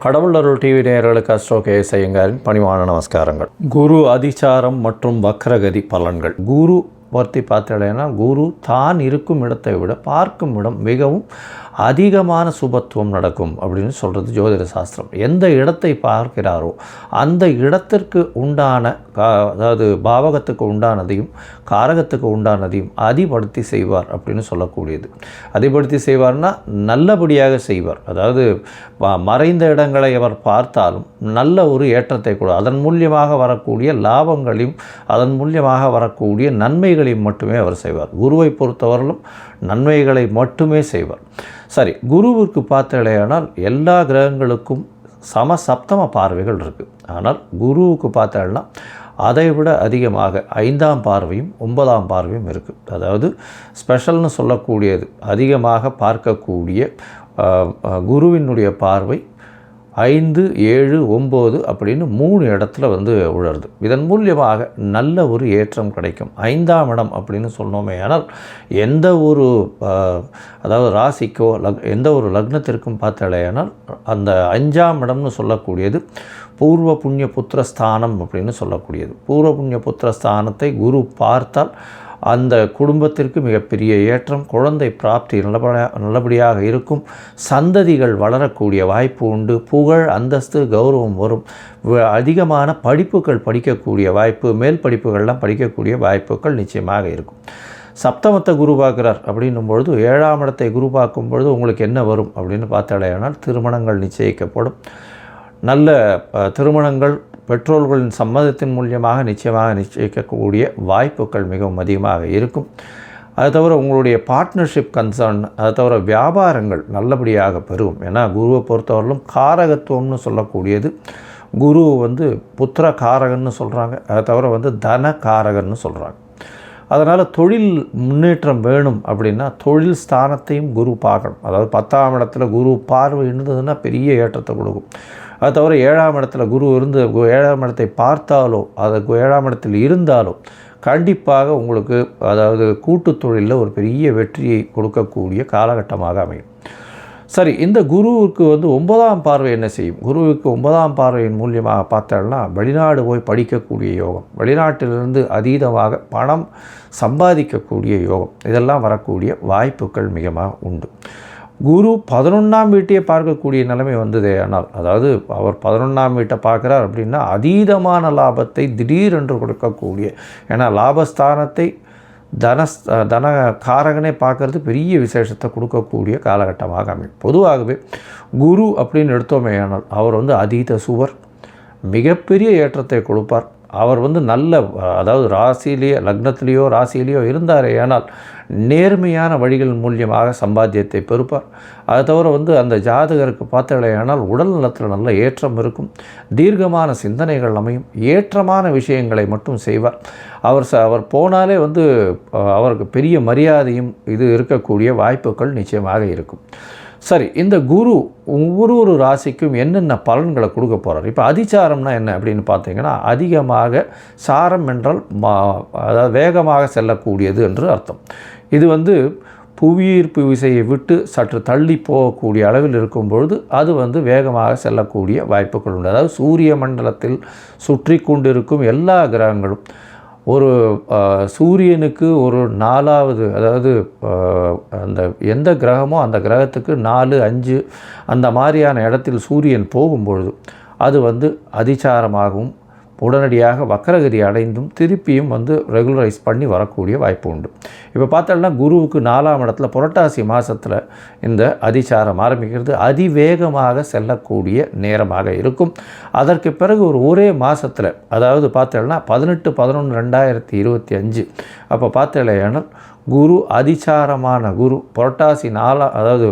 கடவுள் அருள் டிவி நேயர்களுக்கு astro KS ஐயங்காரின் பணிவான நமஸ்காரங்கள். குரு அதிசாரம் மற்றும் வக்ரகதி பலன்கள். குரு பற்றி பார்த்தீங்கன்னா, குரு தான் இருக்கும் இடத்தை விட பார்க்கும் இடம் மிகவும் அதிகமான சுபத்துவம் நடக்கும் அப்படின்னு சொல்கிறது ஜோதிட சாஸ்திரம். எந்த இடத்தை பார்க்கிறாரோ அந்த இடத்திற்கு உண்டான அதாவது பாவகத்துக்கு உண்டானதையும் காரகத்துக்கு உண்டானதையும் அதிபடுத்தி செய்வார் அப்படின்னு சொல்லக்கூடியது. அதிபடுத்தி செய்வார்னா நல்லபடியாக செய்வார். அதாவது மறைந்த இடங்களை அவர் பார்த்தாலும் நல்ல ஒரு ஏற்றத்தை கூட அதன் மூலியமாக வரக்கூடிய லாபங்களையும் அதன் மூலியமாக வரக்கூடிய நன்மைகளையும் மட்டுமே அவர் செய்வார். குருவை பொறுத்தவரையிலும் நன்மைகளை மட்டுமே செய்வார். சரி, குருவிற்கு பார்த்தீங்கன்னா எல்லா கிரகங்களுக்கும் சப்தம பார்வைகள் இருக்குது. ஆனால் குருவுக்கு பார்த்தீங்கன்னா அதை விட அதிகமாக 5ஆம் பார்வையும் 9ஆம் பார்வையும் இருக்குது. அதாவது ஸ்பெஷல்னு சொல்லக்கூடியது அதிகமாக பார்க்கக்கூடிய குருவினுடைய பார்வை 5, 7, 9 அப்படின்னு 3 இடத்துல உழருது. இதன் மூலியமாக நல்ல ஒரு ஏற்றம் கிடைக்கும். 5ஆம் இடம் அப்படின்னு சொன்னோமே, ஆனால் எந்த ஒரு அதாவது ராசிக்கோ எந்த ஒரு லக்னத்திற்கும் பார்த்தாலேனால் அந்த 5ஆம் இடம்னு சொல்லக்கூடியது பூர்வ புண்ணிய புத்திரஸ்தானம் அப்படின்னு சொல்லக்கூடியது. பூர்வ புண்ணிய புத்திரஸ்தானத்தை குரு பார்த்தால் அந்த குடும்பத்திற்கு மிகப்பெரிய ஏற்றம், குழந்தை பிராப்தி நல்லபடியாக இருக்கும், சந்ததிகள் வளரக்கூடிய வாய்ப்பு உண்டு, புகழ் அந்தஸ்து கௌரவம் வரும், அதிகமான படிப்புகள் படிக்கக்கூடிய வாய்ப்பு, மேல் படிப்புகள்லாம் படிக்கக்கூடிய வாய்ப்புகள் நிச்சயமாக இருக்கும். சப்தமத்தை குரு பார்க்குறார் அப்படின்னும் பொழுது 7ஆம் இடத்தை குரு பார்க்கும் பொழுது உங்களுக்கு என்ன வரும் அப்படின்னு பார்த்தாலேனால் திருமணங்கள் நிச்சயிக்கப்படும். நல்ல திருமணங்கள் பெற்றோர்களின் சம்மதத்தின் மூலியமாக நிச்சயமாக நிச்சயிக்கக்கூடிய வாய்ப்புகள் மிகவும் அதிகமாக இருக்கும். அது தவிர உங்களுடைய பார்ட்னர்ஷிப் கன்சர்ன், அது தவிர வியாபாரங்கள் நல்லபடியாக பெருகும். ஏன்னா குருவை பொறுத்தவரையிலும் காரகத்துவம்னு சொல்லக்கூடியது குரு புத்திர காரகன்னு சொல்கிறாங்க. அதை தவிர தன காரகன்னு சொல்கிறாங்க. அதனால் தொழில் முன்னேற்றம் வேணும் அப்படின்னா தொழில் ஸ்தானத்தையும் குரு பார்க்கணும். அதாவது 10ஆம் இடத்துல குரு பார்வை இருந்ததுன்னா பெரிய ஏற்றத்தை கொடுக்கும். அது தவிர 7ஆம் இடத்துல குரு இருந்து 7ஆம் இடத்தை பார்த்தாலோ அது 7ஆம் இடத்தில் இருந்தாலோ கண்டிப்பாக உங்களுக்கு அதாவது கூட்டு தொழிலில் ஒரு பெரிய வெற்றியை கொடுக்கக்கூடிய காலகட்டமாக அமையும். சரி, இந்த குருவுக்கு 9ஆம் பார்வை என்ன செய்யும்? குருவுக்கு 9ஆம் பார்வையின் மூலியமாக பார்த்தோம்னா வெளிநாடு போய் படிக்கக்கூடிய யோகம், வெளிநாட்டிலிருந்து அதீதமாக பணம் சம்பாதிக்கக்கூடிய யோகம், இதெல்லாம் வரக்கூடிய வாய்ப்புகள் மிகமாக உண்டு. குரு 11ஆம் வீட்டையே பார்க்கக்கூடிய நிலைமை வந்ததே. ஆனால் அதாவது அவர் 11ஆம் வீட்டை பார்க்குறார் அப்படின்னா அதீதமான லாபத்தை திடீரென்று கொடுக்கக்கூடிய, ஏன்னா லாபஸ்தானத்தை தன காரகனே பார்க்குறது பெரிய விசேஷத்தை கொடுக்கக்கூடிய காலகட்டமாக அமையும். பொதுவாகவே குரு அப்படின்னு எடுத்தோமே ஆனால் அவர் அதீத சுவர், மிகப்பெரிய ஏற்றத்தை கொடுப்பார். அவர் நல்ல அதாவது ராசியிலேயோ லக்னத்திலேயோ ராசியிலேயோ இருந்தாரே ஆனால் நேர்மையான வழிகள் மூலியமாக சம்பாத்தியத்தை பெறுப்பார். அதை தவிர அந்த ஜாதகருக்கு பார்த்தாலேயானால் உடல் நலத்தில் நல்ல ஏற்றம் இருக்கும், தீர்க்கமான சிந்தனைகள் அமையும், ஏற்றமான விஷயங்களை மட்டும் செய்வார். அவர் போனாலே அவருக்கு பெரிய மரியாதையும் இது இருக்கக்கூடிய வாய்ப்புகள் நிச்சயமாக இருக்கும். சரி, இந்த குரு ஒவ்வொரு ராசிக்கும் என்னென்ன பலன்களை கொடுக்க போகிறார்? இப்போ அதிசாரம்னா என்ன அப்படின்னு பார்த்தீங்கன்னா, அதிகமாக சாரம் என்றால் அதாவது வேகமாக செல்லக்கூடியது என்று அர்த்தம். இது புவியீர்ப்பு விசையை விட்டு சற்று தள்ளி போகக்கூடிய அளவில் இருக்கும் பொழுது அது வேகமாக செல்லக்கூடிய வாய்ப்புகள் உண்டு. அதாவது சூரிய மண்டலத்தில் சுற்றி கொண்டிருக்கும் எல்லா கிரகங்களும் ஒரு சூரியனுக்கு ஒரு 4வது அதாவது அந்த எந்த கிரகமோ அந்த கிரகத்துக்கு 4, 5 அந்த மாதிரியான இடத்தில் சூரியன் போகும்பொழுது அது அதிசாரமாகவும் உடனடியாக வக்ரகதி அடைந்தும் திருப்பியும் ரெகுலரைஸ் பண்ணி வரக்கூடிய வாய்ப்பு உண்டு. இப்போ பார்த்தோம்னா குருவுக்கு 4ஆம் இடத்துல புரட்டாசி மாதத்தில் இந்த அதிசாரம் ஆரம்பிக்கிறது. அதிவேகமாக செல்லக்கூடிய நேரமாக இருக்கும். அதற்கு பிறகு ஒரே மாதத்தில் அதாவது பார்த்தோம்னா 18/11/2025 அப்போ பார்த்தேனால் குரு அதிசாரமான குரு புரட்டாசி 4 அதாவது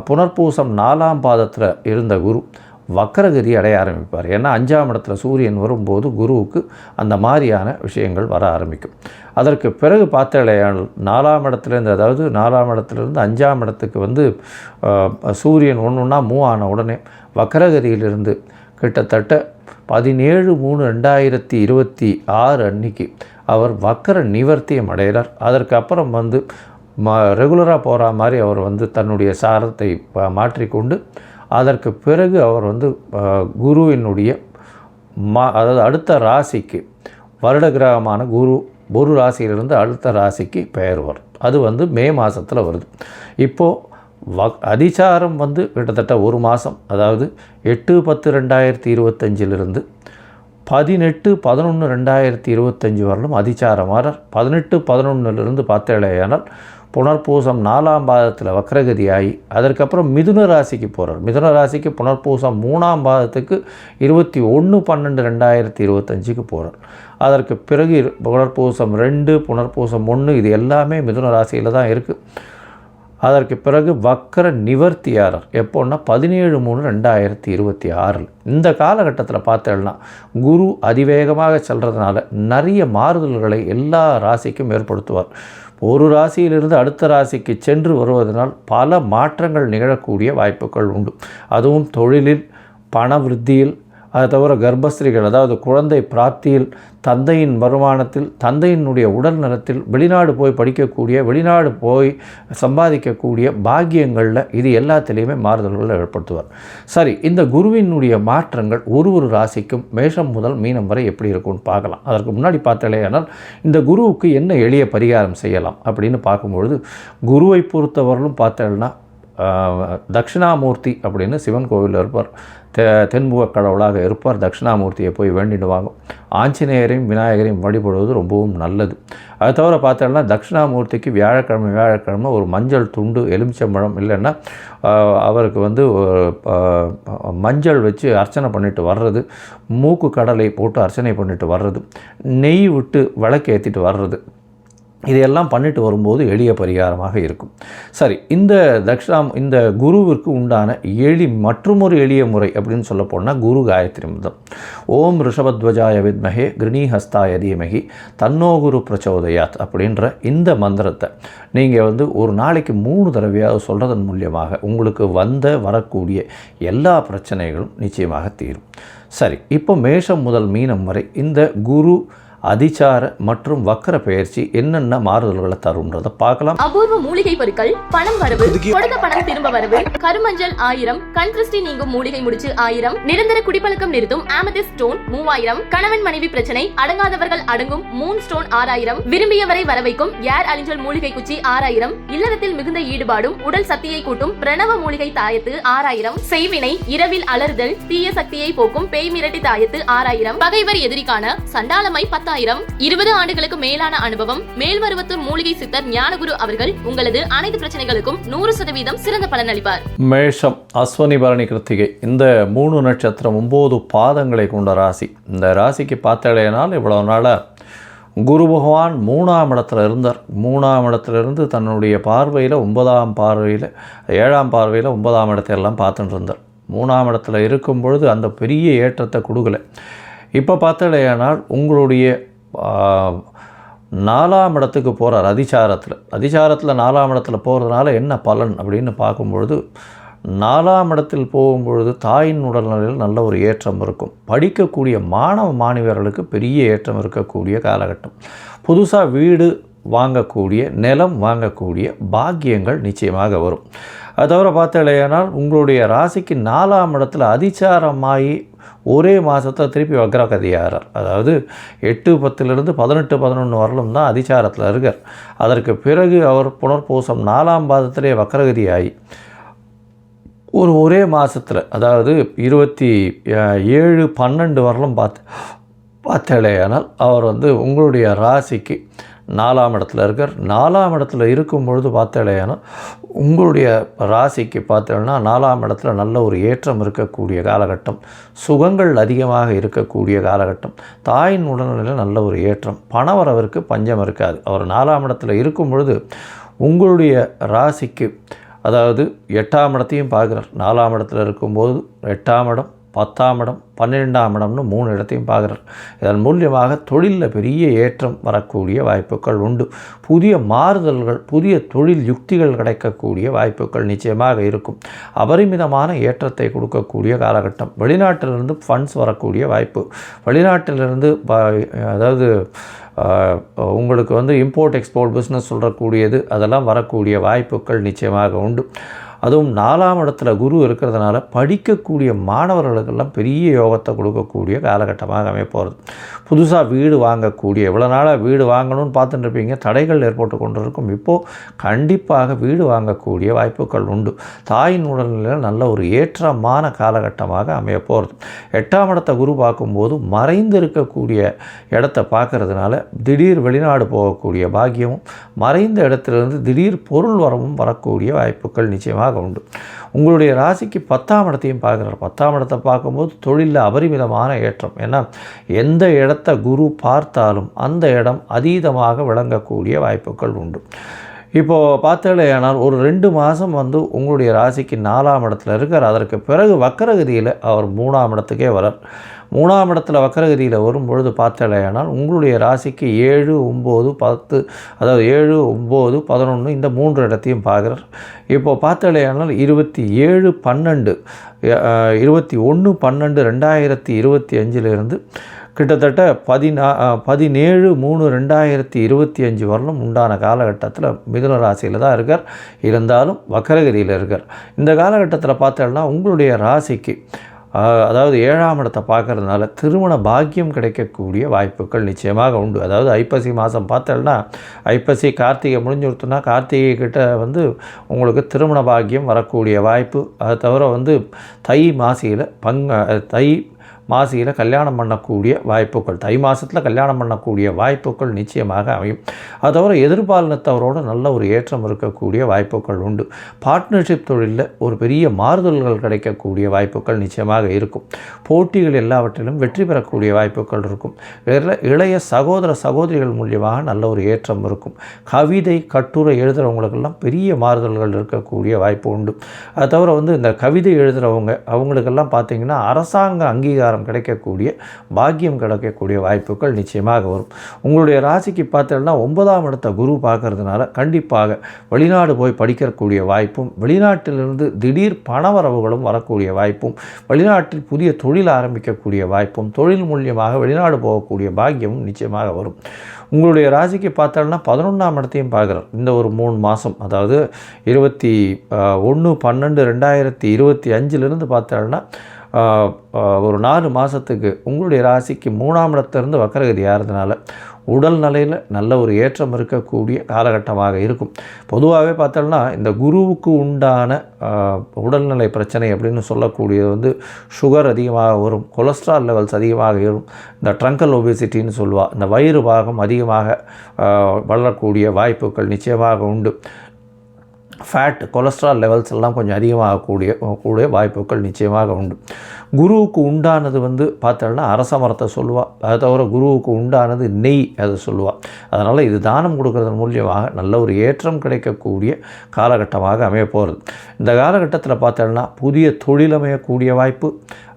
புனர்பூசம் 4ஆம் பாதத்தில் இருந்த குரு வக்ரகதி அடைய ஆரம்பிப்பார். ஏன்னா 5ஆம் இடத்துல சூரியன் வரும்போது குருவுக்கு அந்த மாதிரியான விஷயங்கள் வர ஆரம்பிக்கும். அதற்கு பிறகு பார்த்தாலேயானால் 4ஆம் இடத்துலேருந்து அதாவது 4ஆம் இடத்துலேருந்து 5ஆம் இடத்துக்கு சூரியன் ஒன்றுன்னா மூவ் ஆன உடனே வக்ரகதியிலிருந்து கிட்டத்தட்ட 17/3/2026 அன்னைக்கு அவர் வக்ர நிவர்த்தியம் அடைகிறார். அதற்கு அப்புறம் ரெகுலராக போகிற மாதிரி அவர் தன்னுடைய சாரத்தை மாற்றிக்கொண்டு அதற்கு பிறகு அவர் வந்து குருவினுடைய அதாவது அடுத்த ராசிக்கு வருட கிரகமான குரு ராசியிலிருந்து அடுத்த ராசிக்கு பெயர்வார். அது வந்து மே மாதத்தில் வருது. இப்போது அதிசாரம் வந்து கிட்டத்தட்ட ஒரு மாதம், அதாவது 8/10/2025 18/11/2025 வரலும் அதிசாரம் வரார். 18/11 பார்த்தேனால் புனர்பூசம் 4ஆம் பாதத்தில் வக்ரகதியாகி அதற்கப்புறம் மிதுன ராசிக்கு போகிறார். மிதுன ராசிக்கு புனர்பூசம் 3ஆம் பாதத்துக்கு 21/12/2025 போகிறார். அதற்கு பிறகு புனர்பூசம் 2, புனர்பூசம் 1 இது எல்லாமே மிதுன ராசியில் தான் இருக்குது. அதற்கு பிறகு வக்கர நிவர்த்தியாரர் எப்போன்னா 17/3/2026. இந்த காலகட்டத்தில் பார்த்தேன்னா குரு அதிவேகமாக செல்கிறதுனால நிறைய மாறுதல்களை எல்லா ராசிக்கும் ஏற்படுத்துவார். ஒரு ராசியிலிருந்து அடுத்த ராசிக்கு சென்று வருவதனால் பல மாற்றங்கள் நிகழக்கூடிய வாய்ப்புகள் உண்டு. அதுவும் தொழிலில், பண விருத்தியில், அது தவிர கர்ப்பஸ்திரிகள் அதாவது குழந்தை பிராப்தியில், தந்தையின் வருமானத்தில், தந்தையினுடைய உடல் நலத்தில், வெளிநாடு போய் படிக்கக்கூடிய, வெளிநாடு போய் சம்பாதிக்கக்கூடிய பாக்கியங்களில் இது எல்லாத்திலையுமே மாறுதல்களை ஏற்படுத்துவார். சரி, இந்த குருவினுடைய மாற்றங்கள் ஒரு ராசிக்கும் மேஷம் முதல் மீனம் வரை எப்படி இருக்கும்னு பார்க்கலாம். அதற்கு முன்னாடி பார்த்தாலேயானால் இந்த குருவுக்கு என்ன எளிய பரிகாரம் செய்யலாம் அப்படின்னு பார்க்கும்பொழுது, குருவை பொறுத்தவரையிலும் பார்த்தேன்னா தட்சிணாமூர்த்தி அப்படின்னு சிவன் கோவிலில் இருப்பார். தென்முக கடவுளாக இருப்பார். தட்சிணாமூர்த்தியை போய் வேண்டிடுவாங்க. ஆஞ்சநேயரையும் விநாயகரையும் வழிபடுவது ரொம்பவும் நல்லது. அது தவிர பார்த்தோம்னா தட்சிணாமூர்த்திக்கு வியாழக்கிழமை ஒரு மஞ்சள் துண்டு, எலுமிச்சம்பழம் இல்லைன்னா அவருக்கு வந்து மஞ்சள் வச்சு அர்ச்சனை பண்ணிட்டு வர்றது, மூக்கு கடலை போட்டு அர்ச்சனை பண்ணிட்டு வர்றது, நெய் விட்டு விளக்கு ஏற்றிட்டு வர்றது, இதையெல்லாம் பண்ணிட்டு வரும்போது எளிய பரிகாரமாக இருக்கும். சரி, இந்த குருவிற்கு உண்டான மற்றொரு எளிய முறை அப்படின்னு சொல்ல போனால் குரு காயத்ரி மந்திரம். ஓம் ரிஷபத்வஜாய வித்மஹே கிருணிஹஸ்தாய தீமஹி தன்னோ குரு பிரச்சோதயாத் அப்படின்ற இந்த மந்திரத்தை நீங்கள் வந்து ஒரு நாளைக்கு 3 தடவையாக சொல்கிறதன் மூலியமாக உங்களுக்கு வரக்கூடிய எல்லா பிரச்சனைகளும் நிச்சயமாக தீரும். சரி, இப்போ மேஷம் முதல் மீனம் வரை இந்த குரு அதிசார மற்றும் வக்கர பெயர்ச்சி என்னென்ன மாறுதல்களை தரும்ன்றதை பார்க்கலாம். அபூர்வ மூலிகை பொருட்கள், பணம் வரவு, கொடுத்த பணம் திரும்ப வரவு, கருமஞ்சள் 1000, கண் திருஷ்டி நீங்கும் மூலிகை முடிச்சு 1000, நிரந்தர குடிப்பழக்கம் நிறுத்தும் ஆமெதிஸ்ட் ஸ்டோன் 3000, கணவன் மனைவி பிரச்சனை அடங்காதவர்கள் அடங்கும் மூன் ஸ்டோன் 6000, விரும்பியவரை வரவைக்கும் ஏர் அலிஞ்சல் மூலிகை குச்சி 6000, இல்லறத்தில் மிகுந்த ஈடுபாடும் உடல் சக்தியை கூட்டும் பிரணவ மூலிகை தாயத்து 6000, செய்வினை, இரவில் அலறுதல், தீய சக்தியை போக்கும் பேய் மிரட்டி தாயத்து 6000, பகைவர் எதிரிக்கான சண்டாளமை 10,000. 20 ஆண்டுகளுக்கு மேலான அனுபவம் மேல்மருவத்தூர் மூலிகை சித்தர் ஞானகுரு அவர்கள் உங்களது அனைத்து பிரச்சனைகளுக்கும் 100% சிறந்த பலன் அளிப்பார். மேஷம், அஸ்வனி, பரணி, கிருத்திகை இந்த 3 நட்சத்திரம் 9 பாதங்களை கொண்ட ராசி. இந்த ராசிக்கு பார்த்தாலேனால் இவ்வளவு நாளாக குரு பகவான் 3ஆம் இடத்துல இருந்தார். 3ஆம் இடத்துலேருந்து தன்னுடைய பார்வையில் 9ஆம் பார்வையில் 7ஆம் பார்வையில் 9ஆம் இடத்தையெல்லாம் பார்த்துட்டு இருந்தார். 3ஆம் இடத்துல இருக்கும் பொழுது அந்த பெரிய ஏற்றத்தை கொடுக்கல. இப்போ பார்த்தாலேயானால் உங்களுடைய 4ஆம் இடத்துக்கு போகிறார். அதிசாரத்தில் 4ஆம் இடத்துல போகிறதுனால என்ன பலன் அப்படின்னு பார்க்கும்பொழுது, 4ஆம் இடத்தில் போகும்பொழுது தாயின் உடல்நிலையில் நல்ல ஒரு ஏற்றம் இருக்கும். படிக்கக்கூடிய மாணவர்களுக்கு பெரிய ஏற்றம் இருக்கக்கூடிய காலகட்டம். புதுசாக வீடு வாங்கக்கூடிய, நிலம் வாங்கக்கூடிய பாக்கியங்கள் நிச்சயமாக வரும். அது தவிர பார்த்தாலேயானால் உங்களுடைய ராசிக்கு 4ஆம் இடத்துல அதிசாரமாகி ஒரே மாதத்தில் திருப்பி வக்ரகதியாகிறார். அதாவது 8/10 18/11 வரலும் தான் அதிசாரத்தில் இருக்கார். அதற்கு பிறகு அவர் புனர்பூசம் 4ஆம் பாதத்திலே வக்ரகதியாகி ஒரே மாதத்தில், அதாவது 27/12 வரலும் பார்த்தாலேயானால் அவர் வந்து உங்களுடைய ராசிக்கு 4ஆம் இடத்துல இருக்கார். 4ஆம் இடத்துல இருக்கும் பொழுது பார்த்தாலேயானால் உங்களுடைய ராசிக்கு பார்த்தோன்னா 4ஆம் இடத்துல நல்ல ஒரு ஏற்றம் இருக்கக்கூடிய காலகட்டம், சுகங்கள் அதிகமாக இருக்கக்கூடிய காலகட்டம், தாயின் உடல்நிலையில் நல்ல ஒரு ஏற்றம், பணவரவிற்கு பஞ்சம் இருக்காது. அவர் 4ஆம் இடத்துல இருக்கும் பொழுது உங்களுடைய ராசிக்கு, அதாவது 8ஆம் இடத்தையும் பார்க்குறார். 4ஆம் இடத்துல இருக்கும்போது 8ஆம் இடம், 10ஆம் இடம், 12ஆம் இடம்னு 3 இடத்தையும் பார்க்குறார். இதன் மூலியமாக தொழிலில் பெரிய ஏற்றம் வரக்கூடிய வாய்ப்புகள் உண்டு. புதிய மாறுதல்கள், புதிய தொழில் யுக்திகள் கிடைக்கக்கூடிய வாய்ப்புகள் நிச்சயமாக இருக்கும். அபரிமிதமான ஏற்றத்தை கொடுக்கக்கூடிய காலகட்டம். வெளிநாட்டிலிருந்து ஃபண்ட்ஸ் வரக்கூடிய வாய்ப்பு, வெளிநாட்டிலிருந்து அதாவது உங்களுக்கு வந்து இம்போர்ட் எக்ஸ்போர்ட் பிஸ்னஸ் சொல்லக்கூடியது, அதெல்லாம் வரக்கூடிய வாய்ப்புகள் நிச்சயமாக உண்டு. அதுவும் 4ஆம் இடத்துல குரு இருக்கிறதுனால படிக்கக்கூடிய மாணவர்களுக்கெல்லாம் பெரிய யோகத்தை கொடுக்கக்கூடிய காலகட்டமாக அமையப்போகிறது. புதுசாக வீடு வாங்கக்கூடிய, இவ்வளோ நாளாக வீடு வாங்கணும்னு பார்த்துட்டு இருப்பீங்க, தடைகள் ஏற்பட்டு கொண்டு இருக்கும். இப்போது கண்டிப்பாக வீடு வாங்கக்கூடிய வாய்ப்புகள் உண்டு. தாயின் உடல்நிலையில் நல்ல ஒரு ஏற்றமான காலகட்டமாக அமையப்போகிறது. 8ஆம் இடத்தை குரு பார்க்கும்போது மறைந்து இருக்கக்கூடிய இடத்தை பார்க்கறதுனால திடீர் வெளிநாடு போகக்கூடிய பாக்கியமும், மறைந்த இடத்திலிருந்து திடீர் பொருள் வரவும் வரக்கூடிய வாய்ப்புகள் நிச்சயமாக உண்டு. உங்களுடைய ராசிக்கு 10ஆம் இடத்தையும் பார்க்குறார். 10ஆம் இடத்தை பார்க்கும்போது தொழிலில் அபரிமிதமான ஏற்றம். ஏன்னா எந்த இடத்த குரு பார்த்தாலும் அந்த இடம் அதீதமாக விளங்கக்கூடிய வாய்ப்புகள் உண்டு. இப்போது பார்த்தாலேயானால் ஒரு 2 மாதம் உங்களுடைய ராசிக்கு 4ஆம் இடத்துல இருக்கார். அதற்கு பிறகு வக்கரகதியில் அவர் 3ஆம் இடத்துக்கே வரார். 3ஆம் இடத்துல வக்கரகதியில் வரும்பொழுது பார்த்தாலேயானால் உங்களுடைய ராசிக்கு 7, 9, 10, அதாவது 7, 9, 11 இந்த 3 இடத்தையும் பார்க்குறார். இப்போது பார்த்தாலேயானால் 21/12 2025 கிட்டத்தட்ட 17/3/2025 வரலும் உண்டான காலகட்டத்தில் மிதுன ராசியில் தான் இருக்கார். இருந்தாலும் வக்கரகதியில் இருக்கார். இந்த காலகட்டத்தில் பார்த்தோம்னா உங்களுடைய ராசிக்கு அதாவது 7ஆம் இடத்தை பார்க்கறதுனால திருமண பாக்கியம் கிடைக்கக்கூடிய வாய்ப்புகள் நிச்சயமாக உண்டு. அதாவது ஐப்பசி மாதம் பார்த்தோம்னா ஐப்பசி கார்த்திகை முடிஞ்சுடுத்துனா கார்த்திகை கிட்ட உங்களுக்கு திருமண பாக்கியம் வரக்கூடிய வாய்ப்பு. அதை தவிர தை மாசியில் கல்யாணம் பண்ணக்கூடிய வாய்ப்புகள், தை மாதத்தில் கல்யாணம் பண்ணக்கூடிய வாய்ப்புகள் நிச்சயமாக அமையும். அது தவிர எதிர்பாலினத்தவரோடு நல்ல ஒரு ஏற்றம் இருக்கக்கூடிய வாய்ப்புகள் உண்டு. பார்ட்னர்ஷிப் தொழிலில் ஒரு பெரிய மாறுதல்கள் கிடைக்கக்கூடிய வாய்ப்புகள் நிச்சயமாக இருக்கும். போட்டிகள் எல்லாவற்றிலும் வெற்றி பெறக்கூடிய வாய்ப்புகள் இருக்கும். இளைய சகோதரிகள் மூலியமாக நல்ல ஒரு ஏற்றம் இருக்கும். கவிதை கட்டுரை எழுதுகிறவங்களுக்கெல்லாம் பெரிய மாறுதல்கள் இருக்கக்கூடிய வாய்ப்பு உண்டு. அது தவிர இந்த கவிதை எழுதுகிறவங்க அவங்களுக்கெல்லாம் பார்த்திங்கன்னா அரசாங்க அங்கீகாரம் கிடைக்கக்கூடிய பாக்கியம் கிடைக்கக்கூடிய வாய்ப்புகள் நிச்சயமாக வரும். உங்களுடைய ராசிக்கு பார்த்தீங்கன்னா 9ஆம் இடத்தை குரு பார்க்கறதுனால கண்டிப்பாக வெளிநாடு போய் படிக்கக்கூடிய வாய்ப்பும், வெளிநாட்டிலிருந்து திடீர் பணவரவுகளும் வரக்கூடிய வாய்ப்பும், வெளிநாட்டில் புதிய தொழில் ஆரம்பிக்கக்கூடிய வாய்ப்பும், தொழில் மூலியமாக வெளிநாடு போகக்கூடிய பாக்கியமும் நிச்சயமாக வரும். உங்களுடைய ராசிக்கு பார்த்தோம்னா 11ஆம் இடத்தையும் பார்க்குறார். இந்த ஒரு 3 மாதம், அதாவது 21/12/2025 பார்த்தோம்னா ஒரு 4 மாதத்துக்கு உங்களுடைய ராசிக்கு 3ஆம் இடத்திலிருந்து வக்கரகதி ஆகிறதுனால உடல் நிலையில் நல்ல ஒரு ஏற்றம் இருக்கக்கூடிய காலகட்டமாக இருக்கும். பொதுவாகவே பார்த்தோம்னா இந்த குருவுக்கு உண்டான உடல்நிலை பிரச்சனை அப்படின்னு சொல்லக்கூடியது சுகர் அதிகமாக வரும், கொலஸ்ட்ரால் லெவல்ஸ் அதிகமாக வரும், இந்த ட்ரங்கல் ஒபேசிட்டின்னு சொல்லுவாள், இந்த வயிறு பாகம் அதிகமாக வளரக்கூடிய வாய்ப்புகள் நிச்சயமாக உண்டு. ஃபேட் கொலஸ்ட்ரால் லெவல்ஸ் எல்லாம் கொஞ்சம் அதிகமாகக்கூடிய வாய்ப்புகள் நிச்சயமாக உண்டு. குருவுக்கு உண்டானது பார்த்தோம்னா அரச மரத்தை சொல்லுவாள். அதை தவிர குருவுக்கு உண்டானது நெய் அதை சொல்லுவாள். அதனால் இது தானம் கொடுக்கறதன் மூலியமாக நல்ல ஒரு ஏற்றம் கிடைக்கக்கூடிய காலகட்டமாக அமைய போகிறது. இந்த காலகட்டத்தில் பார்த்தோம்னா புதிய தொழில் அமையக்கூடிய வாய்ப்பு.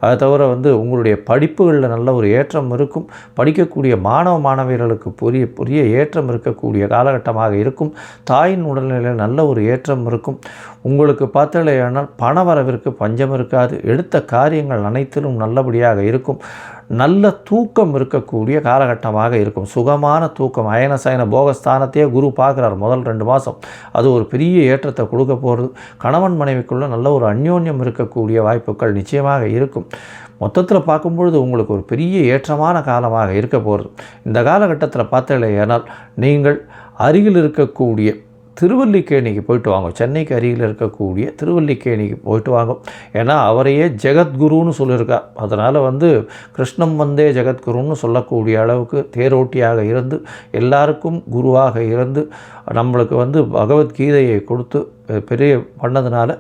அதை தவிர உங்களுடைய படிப்புகளில் நல்ல ஒரு ஏற்றம் இருக்கும். படிக்கக்கூடிய மாணவியர்களுக்கு புதிய ஏற்றம் இருக்கக்கூடிய காலகட்டமாக இருக்கும். தாயின் உடல்நிலையில் நல்ல ஒரு ஏற்றம் இருக்கும். உங்களுக்கு பார்த்தலையானால் பண வரவிற்கு பஞ்சம் இருக்காது. எடுத்த காரியங்கள் அனைத்திலும் நல்லபடியாக இருக்கும். நல்ல தூக்கம் இருக்கக்கூடிய காலகட்டமாக இருக்கும். சுகமான தூக்கம், அயன சயன போகஸ்தானத்தையே குரு பார்க்குறார் முதல் 2 மாதம். அது ஒரு பெரிய ஏற்றத்தை கொடுக்க போகிறது. கணவன் மனைவிக்குள்ளே நல்ல ஒரு அந்யோன்யம் இருக்கக்கூடிய வாய்ப்புகள் நிச்சயமாக இருக்கும். மொத்தத்தில் பார்க்கும்பொழுது உங்களுக்கு ஒரு பெரிய ஏற்றமான காலமாக இருக்க போகிறது. இந்த காலகட்டத்தில் பார்த்தலையானால் நீங்கள் அருகில் இருக்கக்கூடிய திருவல்லிக்கேணிக்கு போயிட்டு வாங்க. சென்னைக்கு அருகில் இருக்கக்கூடிய திருவல்லிக்கேணிக்கு போயிட்டு வாங்க. ஏன்னா அவரையே ஜெகத்குருன்னு சொல்லியிருக்கார். அதனால் கிருஷ்ணம் வந்தே ஜெகத்குருன்னு சொல்லக்கூடிய அளவுக்கு தேரோட்டியாக இருந்து எல்லாருக்கும் குருவாக இருந்து நம்மளுக்கு பகவத்கீதையை கொடுத்து பெரிய பண்ணதுனால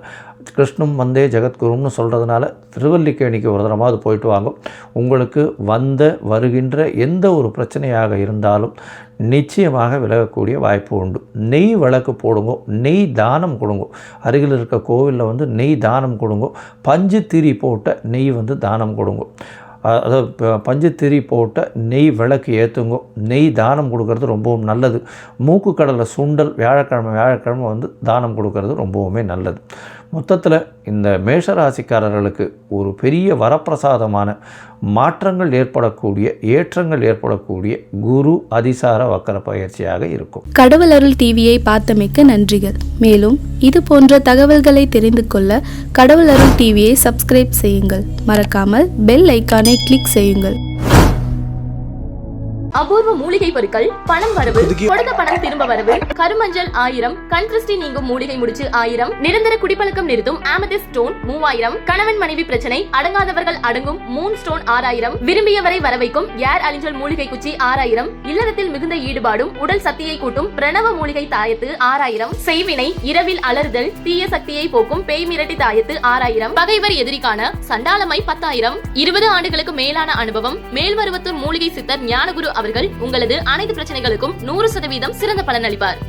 கிருஷ்ணம் வந்தே ஜெகத்குருன்னு சொல்கிறதுனால திருவல்லிக்கேணிக்கு ஒரு தரமாவது போயிட்டு வாங்க. உங்களுக்கு வருகின்ற எந்த ஒரு பிரச்சனையாக இருந்தாலும் நிச்சயமாக விலகக்கூடிய வாய்ப்பு உண்டு. நெய் விளக்கு போடுங்க, நெய் தானம் கொடுங்க. அருகில் இருக்க கோவிலில் நெய் தானம் கொடுங்க. பஞ்சு திரி போட்ட நெய் தானம் கொடுங்க. அதாவது பஞ்சத்திரி போட்ட நெய் விளக்கு ஏற்றுங்க. நெய் தானம் கொடுக்கறது ரொம்பவும் நல்லது. மூக்கு கடலை சுண்டல் வியாழக்கிழமை தானம் கொடுக்கறது ரொம்பவுமே நல்லது. மொத்தத்தில் இந்த மேஷராசிக்காரர்களுக்கு ஒரு பெரிய வரப்பிரசாதமான மாற்றங்கள் ஏற்படக்கூடிய, ஏற்றங்கள் ஏற்படக்கூடிய குரு அதிசார வக்கர பயிற்சியாக இருக்கும். கடவுள் அருள் டிவியை பார்த்தமைக்கு நன்றிகள். மேலும் இது போன்ற தகவல்களை தெரிந்து கொள்ள கடவுள் அருள் டிவியை சப்ஸ்கிரைப் செய்யுங்கள். மறக்காமல் பெல் ஐக்கானை கிளிக் செய்யுங்கள். அபூர்வ மூலிகை பொருட்கள், பணம் வரவு, கொடுத்த பணம் திரும்ப வரவு, கருமஞ்சள் 1000, கண் திருஷ்டி நீங்கும் மூலிகை முடிச்சு 1000, நிரந்தர குடிப்பழக்கம் நிறுத்தும் ஆமெதிஸ்ட் ஸ்டோன் 3000, கணவன் மனைவி பிரச்சனை அடங்காதவர்கள் அடங்கும் மூன் ஸ்டோன் 6000, விரும்பியவரை வரவைக்கும் ஏர் அலிஞ்சல் மூலிகை குச்சி 6000, இல்லறத்தில் மிகுந்த ஈடுபாடும் உடல் சக்தியை கூட்டும் பிரணவ மூலிகை தாயத்து 6000, செய்வினை இரவில் அலறுதல் தீய சக்தியை போக்கும் பேய் மிரட்டி தாயத்து 6000, பகைவர் எதிரிக்கான சண்டாளமை 10000, 20 ஆண்டுகளுக்கு மேலான அனுபவம் மேல்மருவத்தூர் மூலிகை சித்தர் ஞானகுரு அவர்கள் உங்களது அனைத்து பிரச்சனைகளுக்கும் 100% சிறந்த பலன் அளிப்பார்.